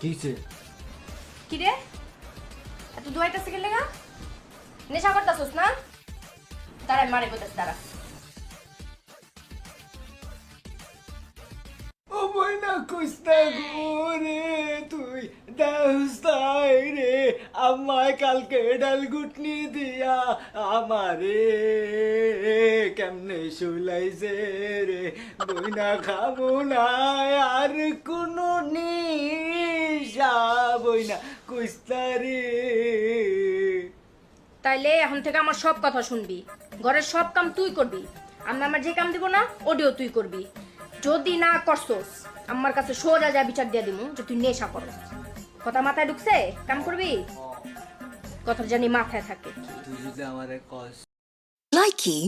কিছে কি রে এত দুয়াইটা সেকেন্ড লেগা নেশা করতাছস না দাঁড়ায় মারে কোথাস দাঁড়া ও বইনা কুস্তা গোরে তুই দাউস্তাই রে আমায় কালকে ডাল গুটনি দিয়া আমারে কেমনে শুলাইছে রে বইনা খাবো না আর কোনো নিশা বইনা কুস্তা রে। তাইলে এখন থেকে আমার সব কথা শুনবি ঘরের সব কাম তুই করবি আমি আমার যে কাম দিব না ওডিও তুই করবি যদি না করছস আমার কাছে সোজা যা বিচার দিয়ে দিমু যে তুই নেশা করস কথা মাথায় ঢুকছে কাম করবি কথা জানি মাথায় থাকে তুই যদি আমারে কস Likey